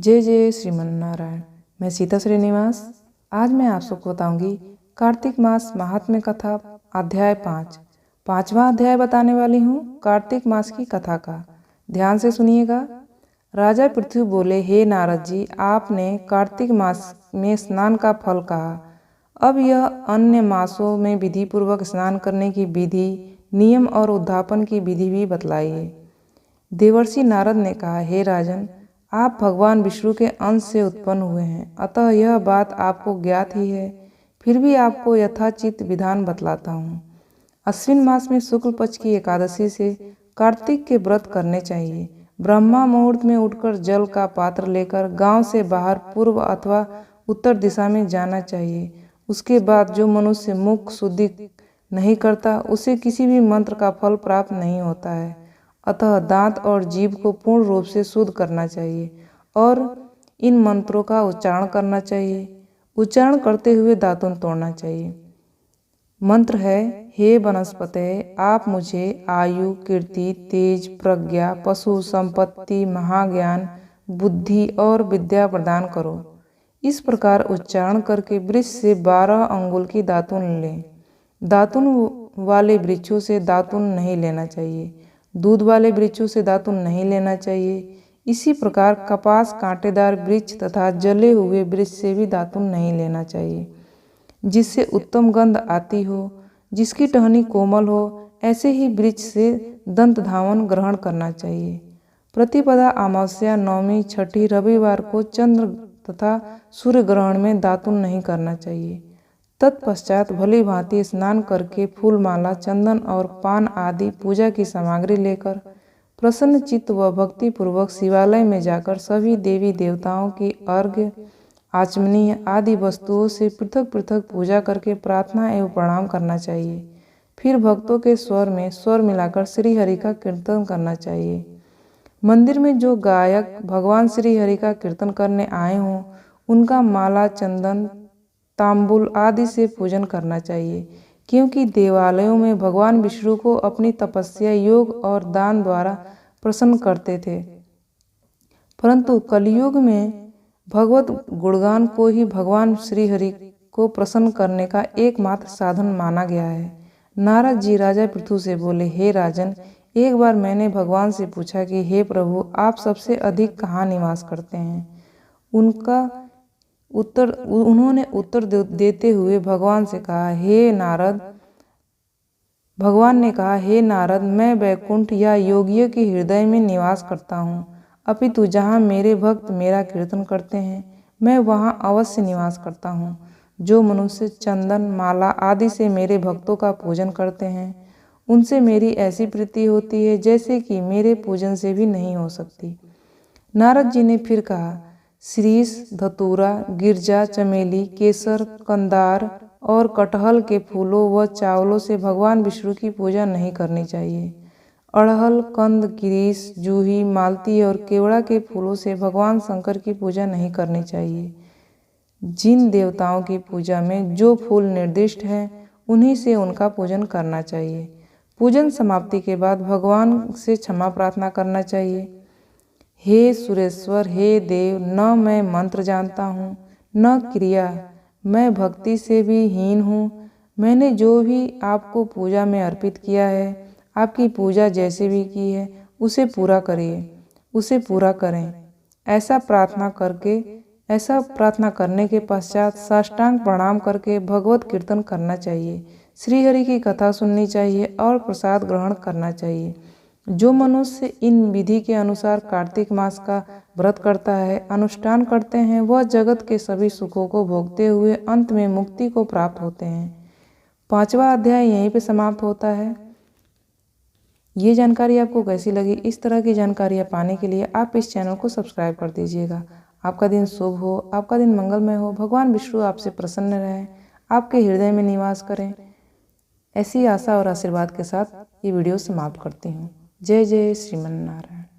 जय जय श्रीमन नारायण। मैं सीता श्रीनिवास। आज मैं आप सबको बताऊंगी कार्तिक मास महात्म्य कथा अध्याय 5। पांचवा अध्याय बताने वाली हूँ कार्तिक मास की कथा का। ध्यान से सुनिएगा। राजा पृथ्वी बोले, हे नारद जी, आपने कार्तिक मास में स्नान का फल कहा। अब यह अन्य मासों में विधि पूर्वक स्नान करने की विधि, नियम और उद्यापन की विधि भी बतलाइए। देवर्षि नारद ने कहा, हे राजन, आप भगवान विष्णु के अंश से उत्पन्न हुए हैं, अतः यह बात आपको ज्ञात ही है। फिर भी आपको यथाचित विधान बतलाता हूँ। अश्विन मास में शुक्ल पक्ष की एकादशी से कार्तिक के व्रत करने चाहिए। ब्रह्मा मुहूर्त में उठकर जल का पात्र लेकर गांव से बाहर पूर्व अथवा उत्तर दिशा में जाना चाहिए। उसके बाद जो मनुष्य मुख शुद्धि नहीं करता, उसे किसी भी मंत्र का फल प्राप्त नहीं होता है। अतः दांत और जीभ को पूर्ण रूप से शुद्ध करना चाहिए और इन मंत्रों का उच्चारण करना चाहिए। उच्चारण करते हुए दातुन तोड़ना चाहिए। मंत्र है, हे वनस्पते, आप मुझे आयु, कीर्ति, तेज, प्रज्ञा, पशु संपत्ति, महाज्ञान, बुद्धि और विद्या प्रदान करो। इस प्रकार उच्चारण करके वृक्ष से 12 अंगुल की दातुन लें। दातुन वाले वृक्षों से दातुन नहीं लेना चाहिए। दूध वाले वृक्षों से दातुन नहीं लेना चाहिए। इसी प्रकार कपास, कांटेदार वृक्ष तथा जले हुए वृक्ष से भी दातुन नहीं लेना चाहिए। जिससे उत्तम गंध आती हो, जिसकी टहनी कोमल हो, ऐसे ही वृक्ष से दंत धावन ग्रहण करना चाहिए। प्रतिपदा, अमावस्या, नवमी, छठी, रविवार को चंद्र तथा सूर्य ग्रहण में दातुन नहीं करना चाहिए। तत्पश्चात भली भांति स्नान करके फूल माला, चंदन और पान आदि पूजा की सामग्री लेकर प्रसन्न चित्त व भक्ति पूर्वक शिवालय में जाकर सभी देवी देवताओं की अर्घ्य, आचमनीय आदि वस्तुओं से पृथक पृथक पूजा करके प्रार्थना एवं प्रणाम करना चाहिए। फिर भक्तों के स्वर में स्वर मिलाकर श्री हरि का कीर्तन करना चाहिए। मंदिर में जो गायक भगवान श्री हरि का कीर्तन करने आए हों, उनका माला, चंदन, तांबुल आदि से पूजन करना चाहिए, क्योंकि देवालयों में भगवान विष्णु को अपनी तपस्या, योग और दान द्वारा प्रसन्न करते थे। परंतु कलयुग में भगवत गुणगान को ही भगवान श्री हरि को प्रसन्न करने का एकमात्र साधन माना गया है। नारद जी राजा पृथु से बोले, हे राजन, एक बार मैंने भगवान से पूछा कि हे प्रभु, आप सबसे अधिक कहाँ निवास करते हैं? उन्होंने उत्तर देते हुए भगवान से कहा, हे नारद, भगवान ने कहा, हे नारद, मैं वैकुंठ या योगियों के हृदय में निवास करता हूँ। अपितु जहाँ मेरे भक्त मेरा कीर्तन करते हैं, मैं वहाँ अवश्य निवास करता हूँ। जो मनुष्य चंदन, माला आदि से मेरे भक्तों का पूजन करते हैं, उनसे मेरी ऐसी प्रीति होती है जैसे कि मेरे पूजन से भी नहीं हो सकती। नारद जी ने फिर कहा, शीश, धतूरा, गिरजा, चमेली, केसर, कंदार और कटहल के फूलों व चावलों से भगवान विष्णु की पूजा नहीं करनी चाहिए। अड़हल, कंद, गिरीश, जूही, मालती और केवड़ा के फूलों से भगवान शंकर की पूजा नहीं करनी चाहिए। जिन देवताओं की पूजा में जो फूल निर्दिष्ट हैं, उन्हीं से उनका पूजन करना चाहिए। पूजन समाप्ति के बाद भगवान से क्षमा प्रार्थना करना चाहिए। हे सुरेश्वर, हे देव, न मैं मंत्र जानता हूँ, न क्रिया, मैं भक्ति से भी हीन हूँ। मैंने जो भी आपको पूजा में अर्पित किया है, आपकी पूजा जैसे भी की है, उसे पूरा करिए, उसे पूरा करें। ऐसा प्रार्थना करने के पश्चात साष्टांग प्रणाम करके भगवत कीर्तन करना चाहिए, श्री हरि की कथा सुननी चाहिए और प्रसाद ग्रहण करना चाहिए। जो मनुष्य इन विधि के अनुसार कार्तिक मास का व्रत करता है, अनुष्ठान करते हैं, वह जगत के सभी सुखों को भोगते हुए अंत में मुक्ति को प्राप्त होते हैं। 5वां अध्याय यहीं पे समाप्त होता है। ये जानकारी आपको कैसी लगी? इस तरह की जानकारियाँ पाने के लिए आप इस चैनल को सब्सक्राइब कर दीजिएगा। आपका दिन शुभ हो, आपका दिन मंगलमय हो। भगवान विष्णु आपसे प्रसन्न रहें, आपके हृदय में निवास करें। ऐसी आशा और आशीर्वाद के साथ ये वीडियो समाप्त करती हूँ। जय जय श्रीमन नारायण।